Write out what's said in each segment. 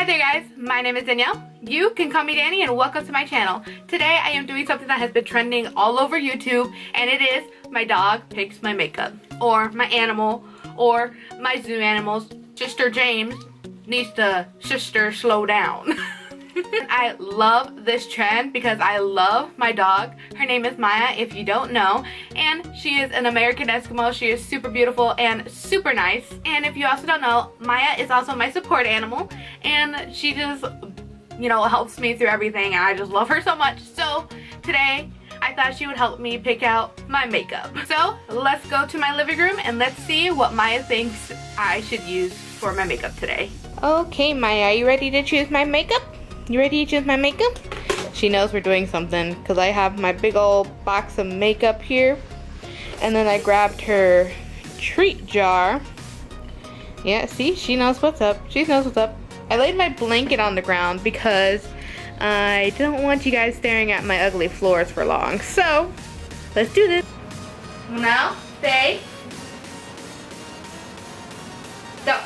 Hi there guys, my name is Danielle. You can call me Danny and welcome to my channel. Today I am doing something that has been trending all over YouTube, and it is my dog picks my makeup, or my animal, or my zoo animals. Sister James needs to slow down. I love this trend because I love my dog. Her name is Maya, if you don't know, and she is an American Eskimo. She is super beautiful and super nice. And if you also don't know, Maya is also my support animal, and she just, you know, helps me through everything, and I just love her so much. So today I thought she would help me pick out my makeup. So let's go to my living room and let's see what Maya thinks I should use for my makeup today. Okay, Maya, are you ready to choose my makeup? You ready to choose my makeup? She knows we're doing something because I have my big old box of makeup here. And then I grabbed her treat jar. Yeah, see? She knows what's up. She knows what's up. I laid my blanket on the ground because I don't want you guys staring at my ugly floors for long. So, let's do this. Now, stay. Go.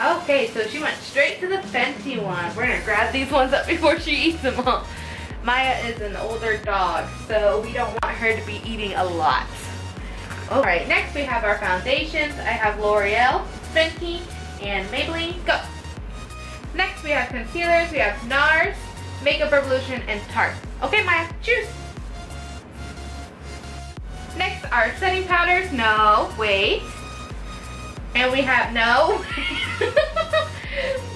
Okay, so she went straight to the fancy ones. We're gonna grab these ones up before she eats them all. Maya is an older dog, so we don't want her to be eating a lot. Alright, next we have our foundations. I have L'Oreal, Fenty, and Maybelline. Go! Next we have concealers. We have NARS, Makeup Revolution, and Tarte. Okay, Maya, choose! Next are setting powders. No, wait. And we have, no.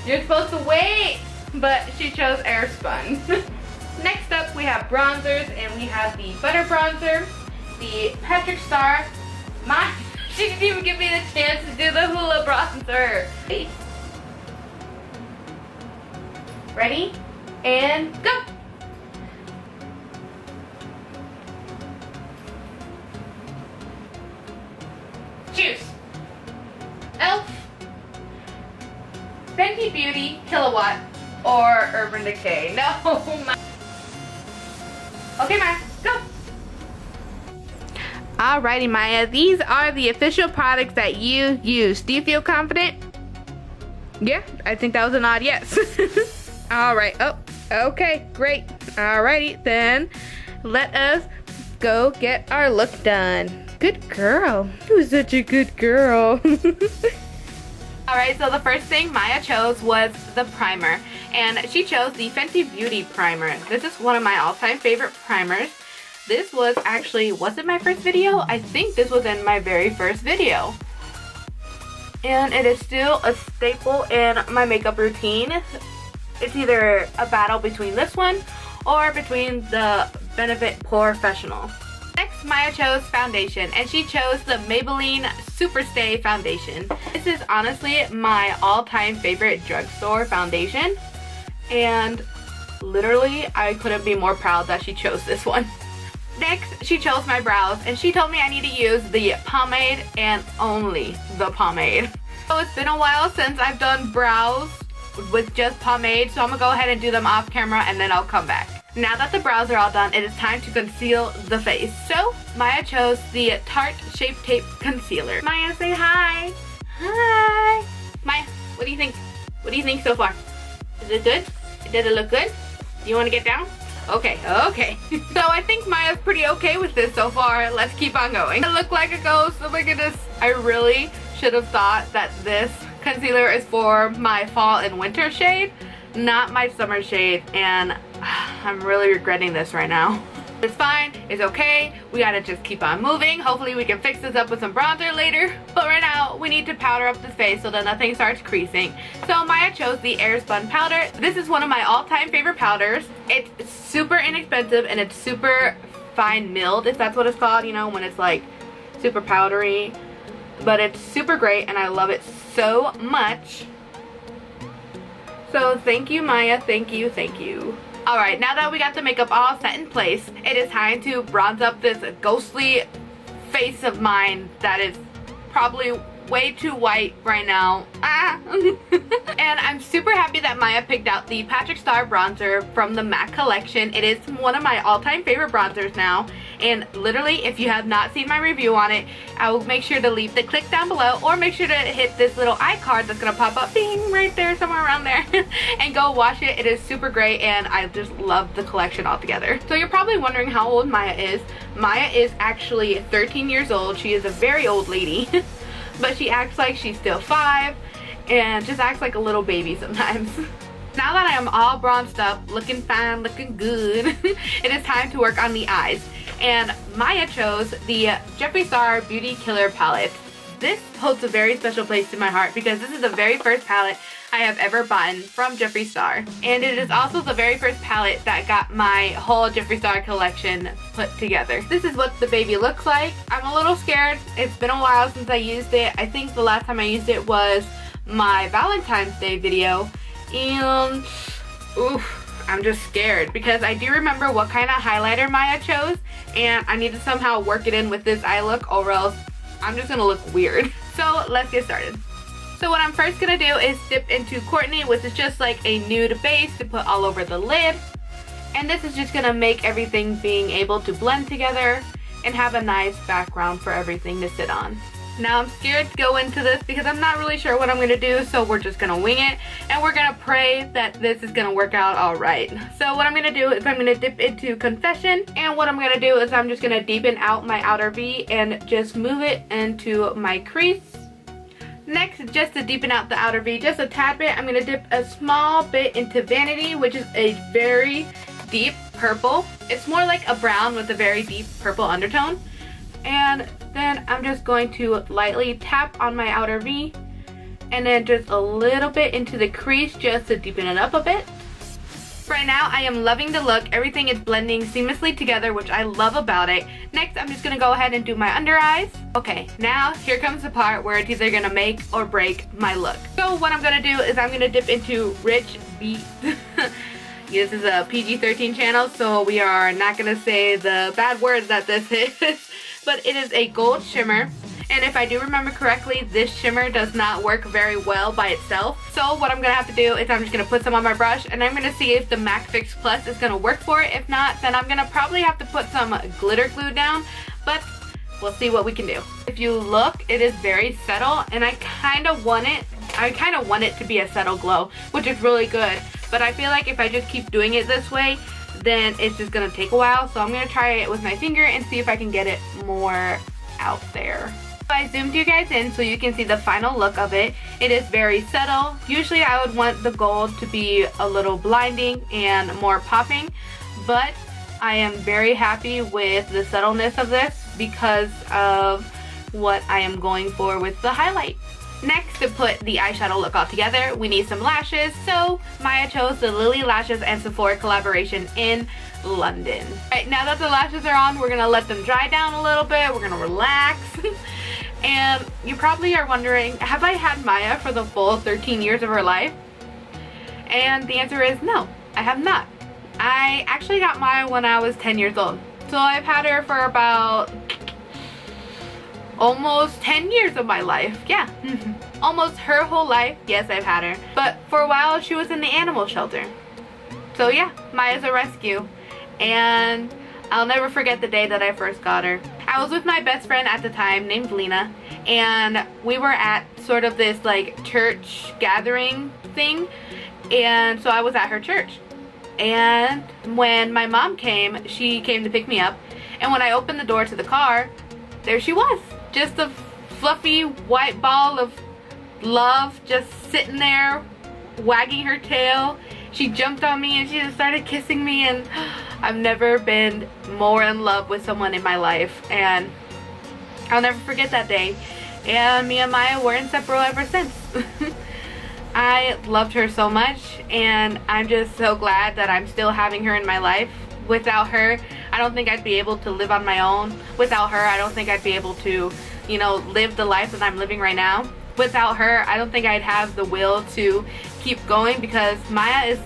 You're supposed to wait. But she chose Airspun. Next up we have bronzers, and we have the Butter Bronzer, the Patrick Star. She didn't even give me the chance to do the Hula Bronzer. Ready? And go! Choose. Elf, Fenty Beauty, Kilowatt, or Urban Decay. No, my. Okay, Maya, go. Alrighty, Maya, these are the official products that you use. Do you feel confident? Yeah, I think that was a nod, yes. Alright, oh, okay, great. Alrighty, then let us go get our look done. Good girl. You were such a good girl. Alright, so the first thing Maya chose was the primer. And she chose the Fenty Beauty primer. This is one of my all-time favorite primers. This was actually, was it my first video? I think this was in my very first video. And it is still a staple in my makeup routine. It's either a battle between this one or between the Benefit Professional. Next, Maya chose foundation, and she chose the Maybelline Superstay foundation. This is honestly my all-time favorite drugstore foundation, and literally I couldn't be more proud that she chose this one. Next, she chose my brows, and she told me I need to use the pomade and only the pomade. So it's been a while since I've done brows with just pomade, so I'm gonna go ahead and do them off camera and then I'll come back. Now that the brows are all done, it is time to conceal the face. So, Maya chose the Tarte Shape Tape Concealer. Maya, say hi. Hi. Maya, what do you think? What do you think so far? Is it good? Did it look good? Do you want to get down? Okay, okay. So I think Maya's pretty okay with this so far. Let's keep on going. I look like a ghost. Oh my goodness. I really should have thought that this concealer is for my fall and winter shade, not my summer shade, and I'm really regretting this right now. It's fine, it's okay, we gotta just keep on moving. Hopefully we can fix this up with some bronzer later, but right now we need to powder up this face so that nothing starts creasing. So Maya chose the Airspun powder. This is one of my all-time favorite powders. It's super inexpensive and it's super fine milled, if that's what it's called, you know, when it's like super powdery. But it's super great and I love it so much. So thank you, Maya, thank you, thank you. Alright, now that we got the makeup all set in place, it is time to bronze up this ghostly face of mine that is probably way too white right now. And I'm super happy that Maya picked out the Patrick Star bronzer from the MAC collection. It is one of my all-time favorite bronzers now, and literally if you have not seen my review on it, I will make sure to leave the click down below, or make sure to hit this little iCard that's gonna pop up, bing, right there, somewhere around there, and go watch it. It is super great, and I just love the collection altogether. So you're probably wondering how old Maya is. Maya is actually 13 years old. She is a very old lady. But she acts like she's still 5 and just acts like a little baby sometimes. Now that I am all bronzed up, looking fine, looking good, it is time to work on the eyes. And Maya chose the Jeffree Star Beauty Killer palette. This holds a very special place in my heart because this is the very first palette I have ever bought from Jeffree Star. And it is also the very first palette that got my whole Jeffree Star collection put together. This is what the baby looks like. I'm a little scared. It's been a while since I used it. I think the last time I used it was my Valentine's Day video. And oof, I'm just scared because I do remember what kind of highlighter Maya chose, and I need to somehow work it in with this eye look, or else I'm just gonna look weird. So let's get started. So what I'm first gonna do is dip into Courtney, which is just like a nude base to put all over the lid. And this is just gonna make everything being able to blend together and have a nice background for everything to sit on. Now I'm scared to go into this because I'm not really sure what I'm gonna do, so we're just gonna wing it and we're gonna pray that this is gonna work out all right. So what I'm gonna do is I'm gonna dip into Confession, and what I'm gonna do is I'm just gonna deepen out my outer V and just move it into my crease. Next, just to deepen out the outer V just a tad bit, I'm gonna dip a small bit into Vanity, which is a very deep purple. It's more like a brown with a very deep purple undertone. And then I'm just going to lightly tap on my outer V and then just a little bit into the crease just to deepen it up a bit. Right now I am loving the look. Everything is blending seamlessly together, which I love about it. Next, I'm just gonna go ahead and do my under eyes. Okay, now here comes the part where it's either gonna make or break my look. So what I'm gonna do is I'm gonna dip into Rich Beat. This is a PG-13 channel, so we are not gonna say the bad words that this is. But it is a gold shimmer, and if I do remember correctly, this shimmer does not work very well by itself. So what I'm gonna have to do is I'm just gonna put some on my brush, and I'm gonna see if the MAC Fix Plus is gonna work for it. If not, then I'm gonna probably have to put some glitter glue down, but we'll see what we can do. If you look, it is very subtle, and I kind of want it to be a subtle glow, which is really good. But I feel like if I just keep doing it this way, then it's just gonna take a while. So I'm gonna try it with my finger and see if I can get it more out there. So I zoomed you guys in so you can see the final look of it. It is very subtle. Usually I would want the gold to be a little blinding and more popping, but I am very happy with the subtleness of this because of what I am going for with the highlight. Next, to put the eyeshadow look all together, we need some lashes. So Maya chose the Lily Lashes and Sephora collaboration in London. Alright, now that the lashes are on, we're gonna let them dry down a little bit. We're gonna relax. And you probably are wondering, have I had Maya for the full 13 years of her life? And the answer is no, I have not. I actually got Maya when I was 10 years old. So I've had her for about almost 10 years of my life. Yeah, almost her whole life. Yes, I've had her, but for a while she was in the animal shelter. So yeah, Maya's a rescue, and I'll never forget the day that I first got her. I was with my best friend at the time named Lena, and we were at sort of this like church gathering thing, and so I was at her church. And when my mom came, she came to pick me up, and when I opened the door to the car, there she was. Just a fluffy white ball of love, just sitting there wagging her tail. She jumped on me and she just started kissing me, and I've never been more in love with someone in my life, and I'll never forget that day. And me and Maya were inseparable ever since. I loved her so much, and I'm just so glad that I'm still having her in my life. Without her, I don't think I'd be able to live on my own. Without her, I don't think I'd be able to, you know, live the life that I'm living right now. Without her, I don't think I'd have the will to keep going, because Maya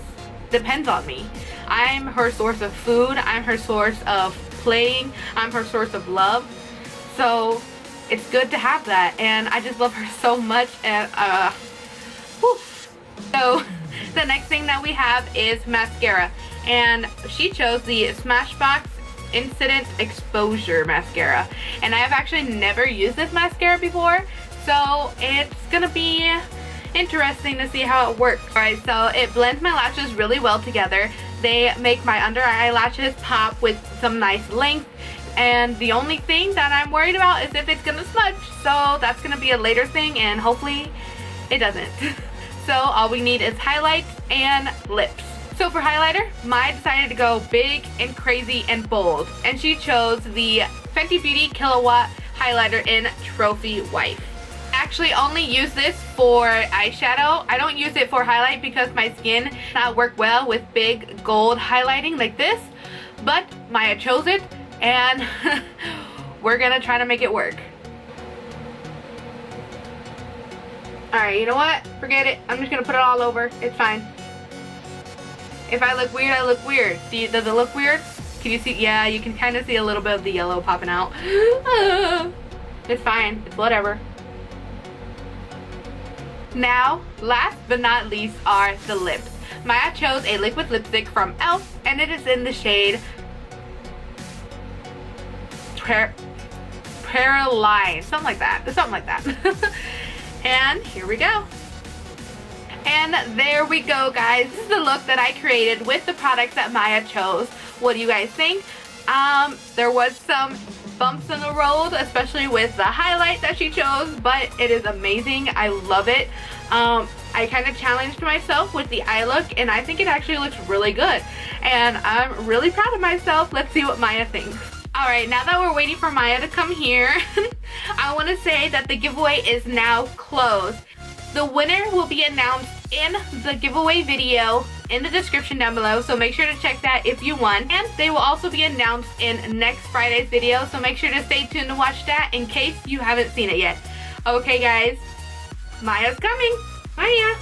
depends on me. I'm her source of food, I'm her source of playing, I'm her source of love. So it's good to have that, and I just love her so much. And whew. So the next thing that we have is mascara, and she chose the Smashbox Instant Exposure mascara, and I have actually never used this mascara before, so it's gonna be interesting to see how it works. Alright, so it blends my lashes really well together. They make my under eyelashes pop with some nice length, and the only thing that I'm worried about is if it's gonna smudge, so that's gonna be a later thing, and hopefully it doesn't. So all we need is highlight and lips. So for highlighter, Maya decided to go big and crazy and bold, and she chose the Fenty Beauty Kilowatt highlighter in Trophy Wife. I actually only use this for eyeshadow. I don't use it for highlight because my skin does not work well with big gold highlighting like this, but Maya chose it, and we're gonna try to make it work. Alright, you know what? Forget it. I'm just gonna put it all over. It's fine. If I look weird, I look weird. See, does it look weird? Can you see? Yeah, you can kind of see a little bit of the yellow popping out. It's fine. It's whatever. Now, last but not least are the lips. Maya chose a liquid lipstick from e.l.f. and it is in the shade Praline. Something like that. Something like that. And here we go. And there we go, guys. This is the look that I created with the products that Maya chose. What do you guys think? There was some bumps in the road, especially with the highlight that she chose, but it is amazing. I love it. I kind of challenged myself with the eye look, and I think it actually looks really good. And I'm really proud of myself. Let's see what Maya thinks. Alright, now that we're waiting for Maya to come here, I want to say that the giveaway is now closed. The winner will be announced in the giveaway video in the description down below, so make sure to check that if you won. And they will also be announced in next Friday's video, so make sure to stay tuned to watch that in case you haven't seen it yet. Okay guys, Maya's coming. Maya,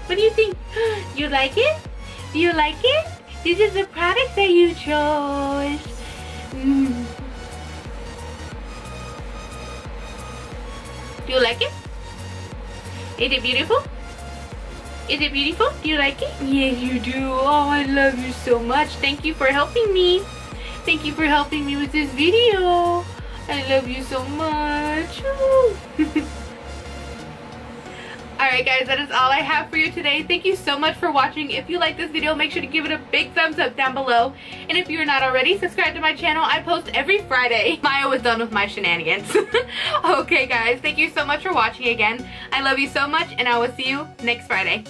what do you think? You like it? Do you like it? This is the product that you chose. Do you like it? Is it beautiful? Is it beautiful? Do you like it? Yes, you do. Oh, I love you so much. Thank you for helping me. Thank you for helping me with this video. I love you so much. Alright guys, that is all I have for you today. Thank you so much for watching. If you like this video, make sure to give it a big thumbs up down below. And if you're not already, subscribe to my channel. I post every Friday. Maya was done with my shenanigans. Okay guys, thank you so much for watching again. I love you so much, and I will see you next Friday.